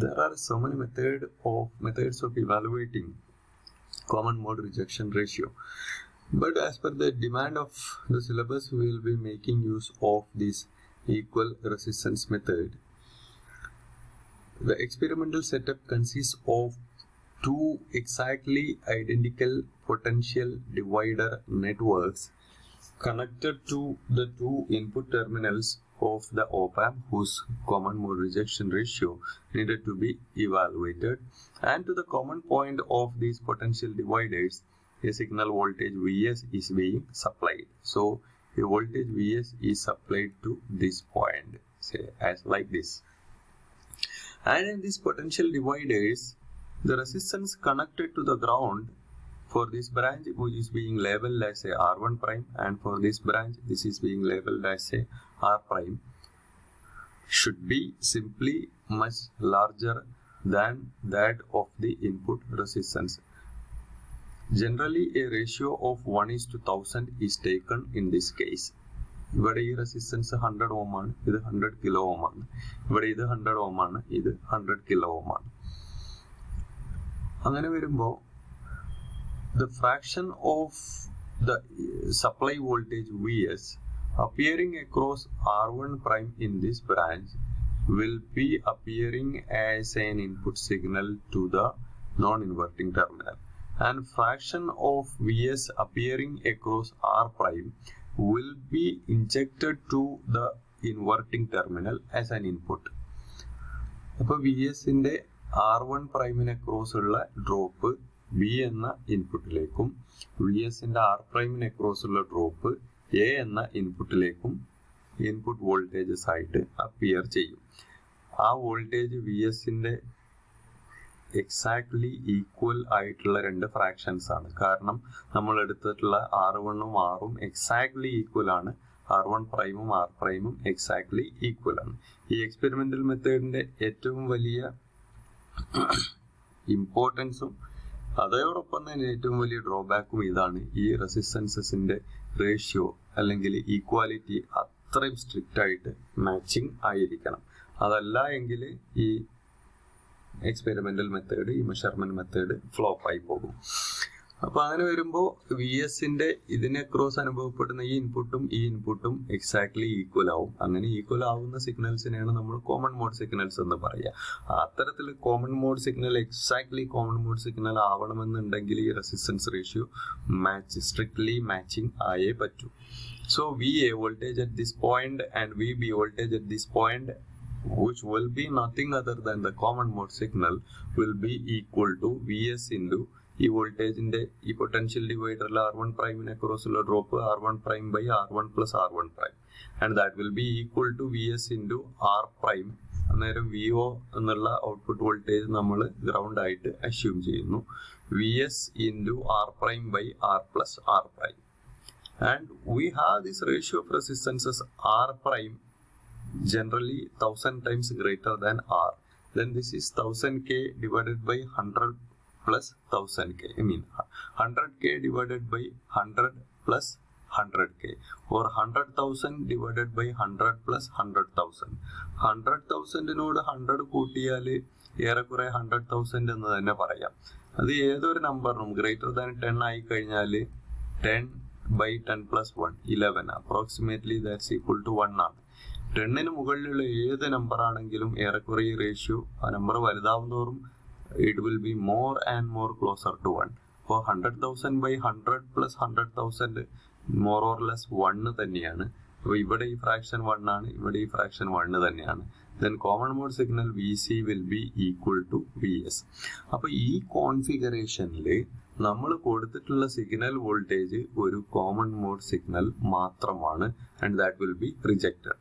there are so many methods of evaluating common mode rejection ratio. But as per the demand of the syllabus, we will be making use of this equal resistance method. The experimental setup consists of two exactly identical potential divider networks connected to the two input terminals of the op-amp whose common mode rejection ratio needed to be evaluated, and to the common point of these potential dividers a signal voltage Vs is being supplied. So a voltage Vs is supplied to this point, say as like this. And in these potential dividers, the resistance connected to the ground for this branch, which is being labeled as a R1 prime, and for this branch this is being labeled as a R prime, should be simply much larger than that of the input resistance. Generally, a ratio of 1:1000 is taken in this case. ഇവിടെ ഈ resistance 100 ഓം ആണ്, ഇത് 100 kilo ohm ആണ്. ഇവിടെ ഇത് 100 ഓം ആണ്, ഇത് 100 kilo ohm ആണ്. അങ്ങനെ വരുമ്പോൾ the fraction of the supply voltage Vs appearing across R1 prime in this branch will be appearing as an input signal to the non-inverting terminal, and fraction of Vs appearing across R prime will be injected to the inverting terminal as an input. അപ്പോൾ Vs ന്റെ R1 പ്രൈമിന് across ഉള്ള drop B എന്ന ഇൻപുട്ടിലേക്കും Vs ന്റെ R പ്രൈമിന് across ഉള്ള drop A എന്ന ഇൻപുട്ടിലേക്കും input voltages ആയിട്ട് അപ്പിയർ ചെയ്യും. ആ വോൾട്ടേജ് Vs ന്റെ എക്സാക്ട്ലി ഈക്വൽ ആയിട്ടുള്ള രണ്ട് ഫ്രാക്ഷൻസ് ആണ്. കാരണം നമ്മൾ എടുത്തിട്ടുള്ള R1ഉം Rഉം എക്സാക്ട്ലി ഈക്വൽ ആണ്. R1 പ്രൈമും R പ്രൈമും എക്സാക്ട്ലി ഈക്വൽ ആണ്. ഈ എക്സ്പെരിമെന്റൽ മെത്തേഡിന്റെ ഏറ്റവും വലിയ ഇമ്പോർട്ടൻസും അതോടൊപ്പം തന്നെ ഏറ്റവും വലിയ ഡ്രോബാക്കും ഇതാണ്. ഈ റെസിസ്റ്റൻസസിന്റെ റേഷ്യോ അല്ലെങ്കിൽ ഈക്വാലിറ്റി അത്രയും സ്ട്രിക്റ്റ് ആയിട്ട് മാച്ചിങ് ആയിരിക്കണം. അതല്ല എങ്കിൽ ഈ എക്സ്പെരിമെന്റൽ മെത്തേഡ്, ഈ മെഷർമെന്റ് മെത്തേഡ് ഫ്ലോപ്പ് ആയി പോകും. അപ്പൊ അങ്ങനെ വരുമ്പോൾ Vsന്റെ ഇതിനെ ക്രോസ് അനുഭവപ്പെടുന്ന ഈ ഇൻപുട്ടും എക്സാക്ട്ലി ഈക്വൽ ആവും. അങ്ങനെ ഈക്വൽ ആവുന്ന സിഗ്നൽസിനെയാണ് നമ്മൾ കോമൺ മോഡ് സിഗ്നൽസ് എന്ന് പറയുക. അത്തരത്തിൽ common mode signal exactly common mode signal ആവണമെന്നുണ്ടെങ്കിൽ ഈ റെസിസ്റ്റൻസ് റേഷ്യോ സ്ട്രിക്ട്ലി മാച്ചിങ് ആയേ പറ്റൂ. So VA voltage at this point and VB voltage at this point, which will be nothing other than the common mode signal, will be equal to Vs into ഈ വോൾട്ടേജിന്റെ ഈ potential ഡിവൈഡറിൽ R1 പ്രൈമിനെ cross ഉള്ള drop R1 prime by R1 plus R1 prime, and that will be equal to Vs into R prime. അന്നേരം VO എന്നുള്ള output voltage നമ്മൾ ground ആയിട്ട് അസ്യൂം ചെയ്യുന്നു. Vs into R prime by R plus R prime, and we have this ratio of resistances R prime generally 1000 times greater than R. Then this is 1000k divided by 100 plus 1000k. I mean 100k divided by 100 plus 100k, or 100,000 divided by 100 plus 100,000. 100,000 നോട് 100 കൂട്ടിയാൽ ഏറെക്കുറെ 100,000 എന്ന് തന്നെ പറയാം. അത് ഏതൊരു നമ്പറിനും greater than 10 ആയി കഴിഞ്ഞാൽ 10 by 10 plus 1 11, approximately that's equal to 1 ആണ്. 10ന് മുകളിലുള്ള ഏത് നമ്പർ ആണെങ്കിലും ഏറെക്കുറെ ഈ റേഷ്യോ ആ number വലുതാവുന്നതോറും it will be more and more closer to 1. അപ്പോൾ 100,000 by 100 plus 100,000 more or less 1 തന്നെയാണ്. അപ്പോൾ ഇവിടെ ഈ ഫ്രാക്ഷൻ 1 ആണ്, ഇവിടെ ഈ ഫ്രാക്ഷൻ 1 തന്നെയാണ്. then common mode signal Vc will be equal to Vs. അപ്പോൾ ഈ കോൺഫിഗറേഷനിൽ നമ്മൾ കൊടുത്തിട്ടുള്ള സിഗ്നൽ വോൾട്ടേജ് ഒരു കോമൺ മോഡ് സിഗ്നൽ മാത്രമാണ്, and that will be rejected.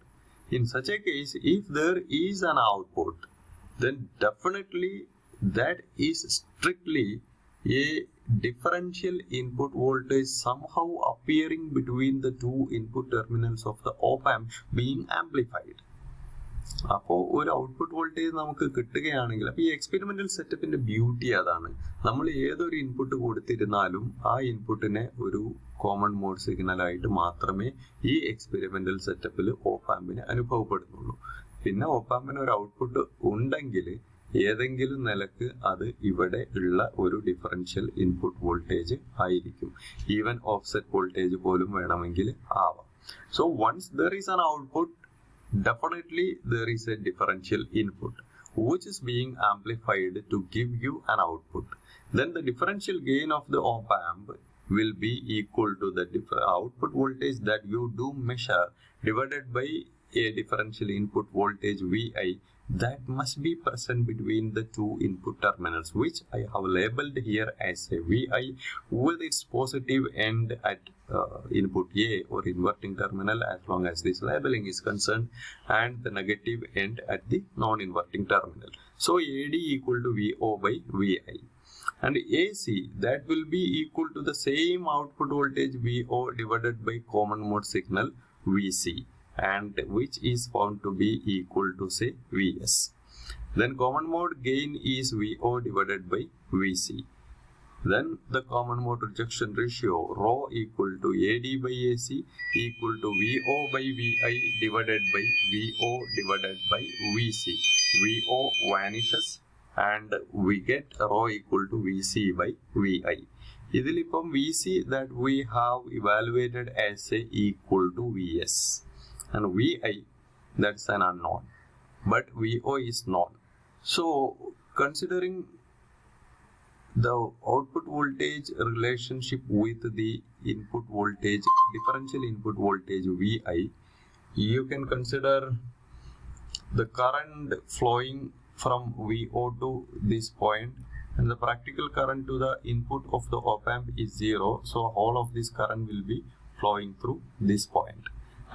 In such a case, if there is an output, then definitely that is strictly a differential input voltage somehow appearing between the two input terminals of the op-amp being amplified. അപ്പോൾ ഒരു output voltage നമുക്ക് കിട്ടുകയാണെങ്കിൽ, അപ്പോൾ ഈ experimental സെറ്റപ്പിന്റെ beauty അതാണ്. നമ്മൾ ഏതൊരു input കൊടുത്തിരുന്നാലും ആ ഇൻപുട്ടിനെ ഒരു കോമൺ മോഡ് സിഗ്നൽ ആയിട്ട് മാത്രമേ ഈ എക്സ്പെരിമെന്റൽ സെറ്റപ്പിൽ ഓപ്പാമ്പിന് അനുഭവപ്പെടുന്നുള്ളൂ. പിന്നെ ഓപ്പാമ്പിന് ഒരു ഔട്ട്പുട്ട് ഉണ്ടെങ്കിൽ ഏതെങ്കിലും നിലക്ക് അത് ഇവിടെ ഉള്ള ഒരു ഡിഫറൻഷ്യൽ ഇൻപുട്ട് വോൾട്ടേജ് ആയിരിക്കും. ഈവൻ ഓഫ്സെറ്റ് വോൾട്ടേജ് പോലും വേണമെങ്കിൽ ആവാം. So once there is an output, definitely there is a differential input which is being amplified to give you an output. Then the differential gain of the op-amp will be equal to the output voltage that you do measure divided by a differential input voltage Vi that must be present between the two input terminals, which I have labeled here as a Vi with its positive end at input A or inverting terminal as long as this labeling is concerned, and the negative end at the non-inverting terminal. So AD equal to VO by Vi. And AC, that will be equal to the same output voltage VO divided by common mode signal VC, and which is found to be equal to say Vs. Then common mode gain is VO divided by Vc. Then the common mode rejection ratio rho equal to AD by AC equal to VO by Vi divided by VO divided by Vc. VO vanishes and we get rho equal to Vc by Vi. Idilipam Vc that we have evaluated as a equal to Vs, and Vi, that's an unknown, but Vo is known. So considering the output voltage relationship with the input voltage, differential input voltage Vi, you can consider the current flowing from Vo to this point, and the practical current to the input of the op-amp is 0, so all of this current will be flowing through this point.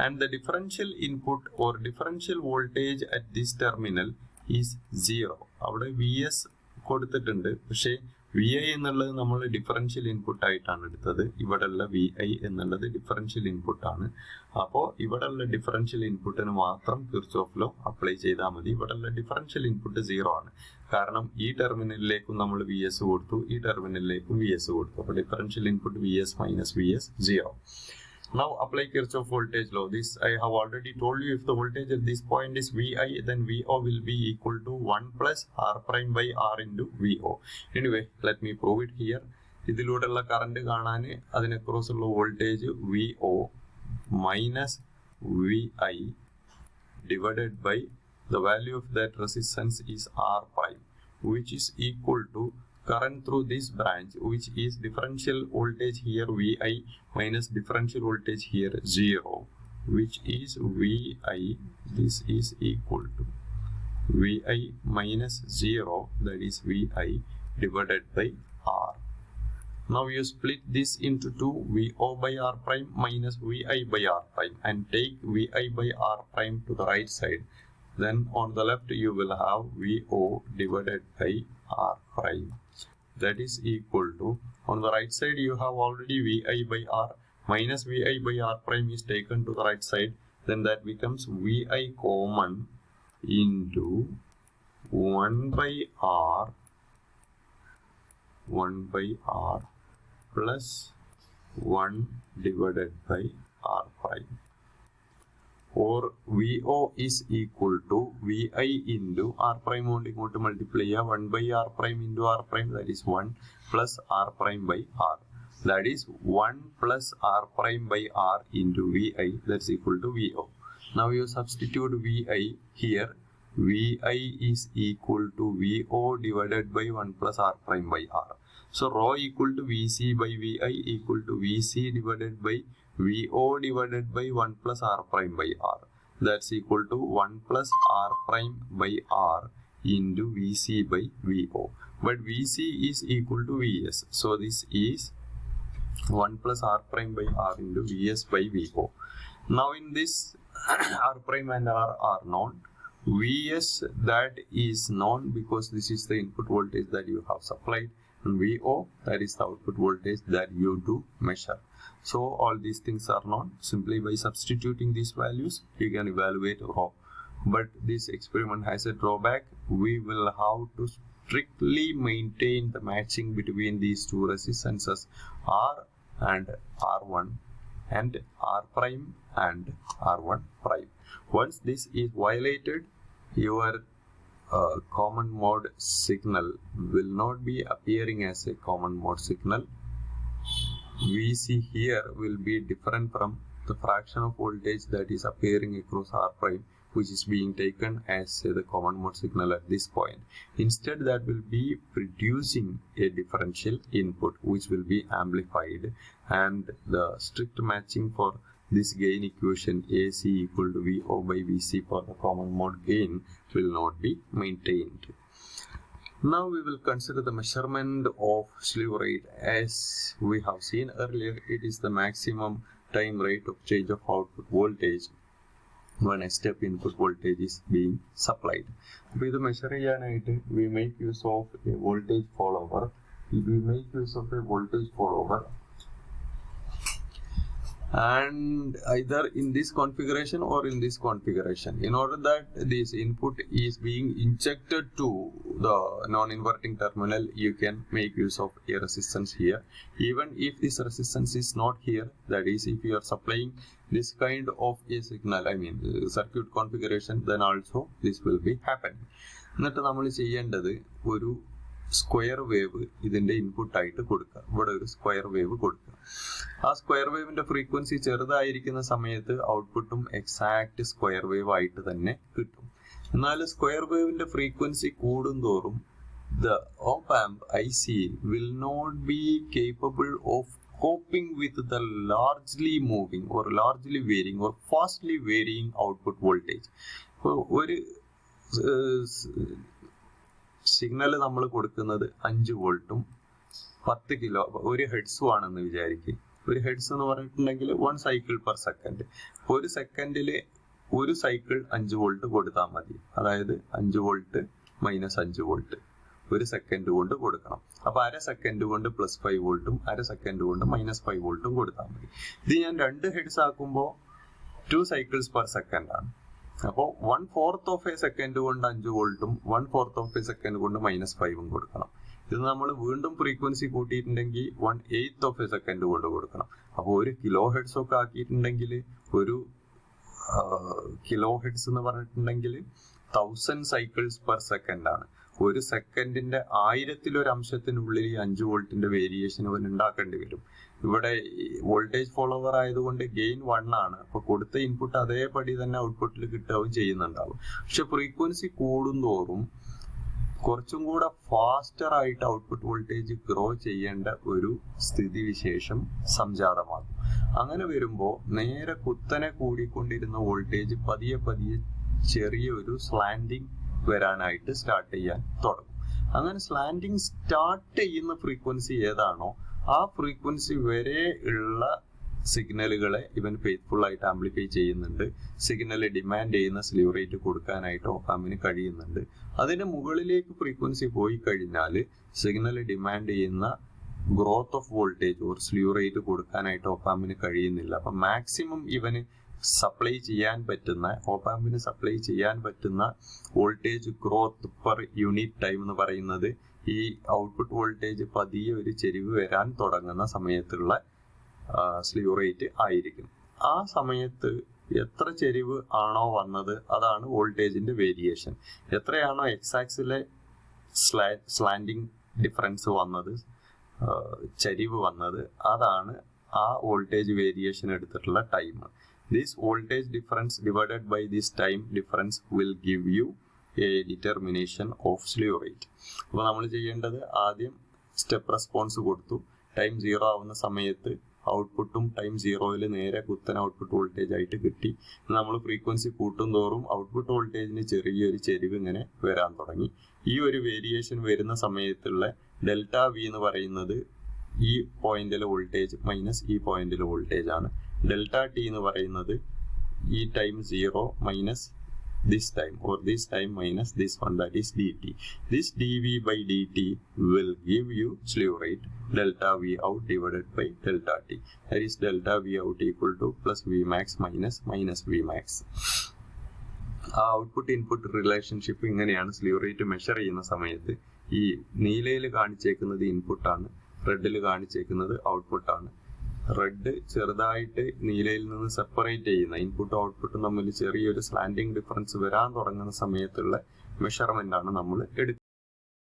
And the differential input or differential voltage at this terminal is 0. അവിടെ Vs കൊടുത്തിട്ടുണ്ട്, പക്ഷേ Vi എന്നുള്ളത് നമ്മൾ differential input ആയിട്ടാണ് എടുത്തത്. ഇവിടെയുള്ള Vi എന്നുള്ളത് differential input ആണ്. അപ്പോൾ ഇവിടെയുള്ള ഡിഫറൻഷ്യൽ ഇൻപുട്ടിന് മാത്രം കിർച്ചോഫ് ലോ അപ്ലൈ ചെയ്താൽ മതി. ഇവിടെയുള്ള ഡിഫറൻഷ്യൽ ഇൻപുട്ട് 0 ആണ്, കാരണം ഈ ടെർമിനലിലേക്കും നമ്മൾ Vs കൊടുത്തു, ഈ ടെർമിനലിലേക്കും Vs കൊടുത്തു. അപ്പോൾ differential input Vs minus Vs 0. Now apply Kirchhoff voltage law. This I have already told you, if the voltage at this point is Vi, then Vo will be equal to 1 plus R prime by R into Vo. Anyway, let me prove it here. ഇതിലൂടെയുള്ള current കാണാൻ അതിന് across ഉള്ള voltage Vo minus Vi divided by the value of that resistance is R prime, which is equal to current through this branch, which is differential voltage here Vi minus differential voltage here 0, which is Vi, this is equal to Vi minus 0, that is Vi divided by R. Now you split this into 2, Vo by R prime minus Vi by R prime, and take Vi by R prime to the right side. Then on the left you will have Vo divided by R prime. That is equal to, on the right side you have already Vi by R minus Vi by R prime is taken to the right side. Then that becomes Vi common into 1 by R plus 1 divided by R prime. Or Vo is equal to Vi into R prime കൊണ്ട് ഇങ്ങോട്ട് multiply ചെയ്യുക, 1 by R prime into R prime, that is 1 plus R prime by R, that is 1 plus R prime by R into Vi, that's equal to Vo. Now you substitute Vi here. Vi is equal to Vo divided by 1 plus R prime by R. So rho equal to Vc by Vi equal to Vc divided by Vo divided by 1 plus R prime by R. That's equal to 1 plus R prime by R into Vc by Vo. But Vc is equal to Vs. So this is 1 plus R prime by R into Vs by Vo. Now in this R prime and R are known. Vs that is known because this is the input voltage that you have supplied, and Vo that is the output voltage that you do measure. So all these things are known. Simply by substituting these values you can evaluate rho. But this experiment has a drawback. We will have to strictly maintain the matching between these two resistances R and R1 and R prime and R1 prime. Once this is violated, your common mode signal will not be appearing as a common mode signal. VC here will be different from the fraction of voltage that is appearing across R prime, which is being taken as the common mode signal at this point. Instead, that will be producing a differential input which will be amplified, and the strict matching for this gain equation AC equal to VO by VC for the common mode gain will not be maintained. Now we will consider the measurement of slew rate. As we have seen earlier, it is the maximum time rate of change of output voltage when a step input voltage is being supplied. With the measure we make use of a voltage follower. And either in this configuration or in this configuration, in order that this input is being injected to the non-inverting terminal, you can make use of a resistance here. Even if this resistance is not here, that is, if you are supplying this kind of a signal, circuit configuration, then also this will be happening. എന്നിട്ട് നമ്മൾ ചെയ്യേണ്ടത് ഒരു square wave ഇതിന്റെ input ആയിട്ട് കൊടുക്കുക. ഇവിടെ ഒരു square wave കൊടുക്കുക. ആ സ്ക്വയർ വേവിന്റെ ഫ്രീക്വൻസി ചെറുതായിരിക്കുന്ന സമയത്ത് ഔട്ട്പുട്ടും എക്സാക്ട് സ്ക്വയർ വേവ് ആയിട്ട് തന്നെ കിട്ടും. എന്നാൽ സ്ക്വയർ വേവിന്റെ ഫ്രീക്വൻസി കൂടുന്തോറും the opamp IC will not be capable of coping with the largely moving or largely varying or fastly varying output voltage. ഒരു സിഗ്നൽ നമ്മൾ കൊടുക്കുന്നത് 5 വോൾട്ടും 10 കിലോ 1 ഹെഡ്സും ആണെന്ന് വിചാരിക്കും. 1 ഹെഡ്സ് എന്ന് പറഞ്ഞിട്ടുണ്ടെങ്കിൽ 1 സൈക്കിൾ പെർ സെക്കൻഡ്. ഒരു സെക്കൻഡില് ഒരു സൈക്കിൾ 5 വോൾട്ട് കൊടുത്താൽ മതി. അതായത് 5 വോൾട്ട് മൈനസ് 5 വോൾട്ട് ഒരു സെക്കൻഡ് കൊണ്ട് കൊടുക്കണം. അപ്പൊ അര സെക്കൻഡ് കൊണ്ട് +5 വോൾട്ടും അര സെക്കൻഡ് കൊണ്ട് -5 വോൾട്ടും കൊടുത്താൽ മതി. ഇത് ഞാൻ 2 ഹെഡ്സ് ആക്കുമ്പോൾ 2 സൈക്കിൾസ് പെർ സെക്കൻഡ് ആണ്. അപ്പോൾ 1/4 ഓഫ് എ സെക്കൻഡ് കൊണ്ട് 5 വോൾട്ടും 1/4 ഓഫ് എ സെക്കൻഡ് കൊണ്ട് -5ഉം കൊടുക്കണം. ഇത് നമ്മൾ വീണ്ടും ഫ്രീക്വൻസി കൂട്ടിയിട്ടുണ്ടെങ്കിൽ 1/8 ഓഫ് എ സെക്കൻഡ് കൊണ്ട് കൊടുക്കണം. അപ്പോൾ 1 കിലോ ഹെഡ്സ് ഒക്കെ ആക്കിയിട്ടുണ്ടെങ്കിൽ ഒരു കിലോ ഹെഡ്സ് എന്ന് പറഞ്ഞിട്ടുണ്ടെങ്കിൽ 1000 സൈക്കിൾസ് പെർ സെക്കൻഡ് ആണ്. ഒരു സെക്കൻഡിന്റെ 1000-ലൊരു അംശത്തിനുള്ളിൽ 5 വോൾട്ടിന്റെ വേരിയേഷൻ അവൻ ഉണ്ടാക്കേണ്ടി വരും. ഇവിടെ വോൾട്ടേജ് ഫോളോവർ ആയതുകൊണ്ട് ഗെയിൻ 1 ആണ്. അപ്പൊ കൊടുത്ത ഇൻപുട്ട് അതേപടി തന്നെ ഔട്ട്പുട്ടിൽ കിട്ടുകയും ചെയ്യുന്നുണ്ടാവും. പക്ഷെ ഫ്രീക്വൻസി കൂടുന്തോറും കുറച്ചും കൂടെ ഫാസ്റ്റർ ആയിട്ട് ഔട്ട്പുട്ട് വോൾട്ടേജ് ഗ്രോ ചെയ്യേണ്ട ഒരു സ്ഥിതിവിശേഷം സംജാതമാകും. അങ്ങനെ വരുമ്പോൾ നേരെ കുത്തനെ കൂടിക്കൊണ്ടിരുന്ന വോൾട്ടേജ് പതിയെ പതിയെ ചെറിയൊരു സ്ലാൻഡിങ് വരാനായിട്ട് സ്റ്റാർട്ട് ചെയ്യാൻ തുടങ്ങും. അങ്ങനെ സ്ലാൻഡിങ് സ്റ്റാർട്ട് ചെയ്യുന്ന ഫ്രീക്വൻസി ഏതാണോ ആ ഫ്രീക്വൻസി വരെ ഉള്ള സിഗ്നലുകളെ ഇവൻ ഫെയ്ത്ത്ഫുൾ ആയിട്ട് ആംപ്ലിഫൈ ചെയ്യുന്നുണ്ട്. സിഗ്നൽ ഡിമാൻഡ് ചെയ്യുന്ന സ്ലീവ് റേറ്റ് കൊടുക്കാനായിട്ട് ഓപ്പാമ്പിന് കഴിയുന്നുണ്ട്. അതിന് മുകളിലേക്ക് ഫ്രീക്വൻസി പോയി കഴിഞ്ഞാൽ സിഗ്നൽ ഡിമാൻഡ് ചെയ്യുന്ന growth of voltage or slew rate കൊടുക്കാനായിട്ട് ഓപ്പാമ്പിന് കഴിയുന്നില്ല. അപ്പൊ മാക്സിമം ഇവന് സപ്ലൈ ചെയ്യാൻ പറ്റുന്ന ഓപ്പാമ്പിന് സപ്ലൈ ചെയ്യാൻ പറ്റുന്ന voltage growth per unit time എന്ന് പറയുന്നത് ഈ ഔട്ട്പുട്ട് വോൾട്ടേജ് പതിയെ ഒരു ചെരിവ് വരാൻ തുടങ്ങുന്ന സമയത്തുള്ള സ്ലീവ് റേറ്റ് ആയിരിക്കും. ആ സമയത്ത് എത്ര ചെരിവ് ആണോ വന്നത് അതാണ് വോൾട്ടേജിന്റെ വേരിയേഷൻ. എത്രയാണോ എക്സാക്സിലെ സ്ലാൻഡിങ് ഡിഫറൻസ് വന്നത്, ചരിവ് വന്നത്, അതാണ് ആ വോൾട്ടേജ് വേരിയേഷൻ എടുത്തിട്ടുള്ള time. This voltage difference divided by this time difference will give you a determination of slew rate. അപ്പോൾ നമ്മൾ ചെയ്യേണ്ടത് ആദ്യം സ്റ്റെപ്പ് റെസ്പോൺസ് കൊടുത്തു. ടൈം 0 ആവുന്ന സമയത്ത് ഔട്ട്പുട്ടും ടൈം 0-ൽ നേരെ കുത്തൻ ഔട്ട്പുട്ട് വോൾട്ടേജ് ആയിട്ട് കിട്ടി. നമ്മൾ ഫ്രീക്വൻസി കൂട്ടും തോറും ഔട്ട്പുട്ട് വോൾട്ടേജിന് ചെറിയൊരു ചെരിവ് ഇങ്ങനെ വരാൻ തുടങ്ങി. ഈ ഒരു വേരിയേഷൻ വരുന്ന സമയത്തുള്ള ഡെൽറ്റ വി എന്ന് പറയുന്നത് ഈ പോയിന്റിലെ വോൾട്ടേജ് മൈനസ് ഈ പോയിന്റിലെ വോൾട്ടേജ് ആണ്. ഡെൽറ്റ ടി എന്ന് പറയുന്നത് ഈ time 0 minus this time or this time minus this one, that is dt. This dv by dt will give you slew rate delta v out divided by delta t. That is delta v out equal to plus v max minus v max. Output input relationship ഇങ്ങനെയാണ് slew rate measure ചെയ്യുന്ന സമയത്ത്. ഈ നീലയിൽ കാണിച്ചേക്കുന്നത് ഇൻപുട്ടാണ്, റെഡിൽ കാണിച്ചേക്കുന്നത് ഔട്ട്പുട്ടാണ്. Red ചെറുതായിട്ട് നീലയിൽ നിന്ന് separate ചെയ്യുന്ന ഇൻപുട്ടും ഔട്ട്പുട്ടും തമ്മിൽ ചെറിയൊരു സ്ലാൻഡിങ് ഡിഫറൻസ് വരാൻ തുടങ്ങുന്ന സമയത്തുള്ള മെഷർമെന്റ് ആണ് നമ്മൾ എടുക്കുന്നത്.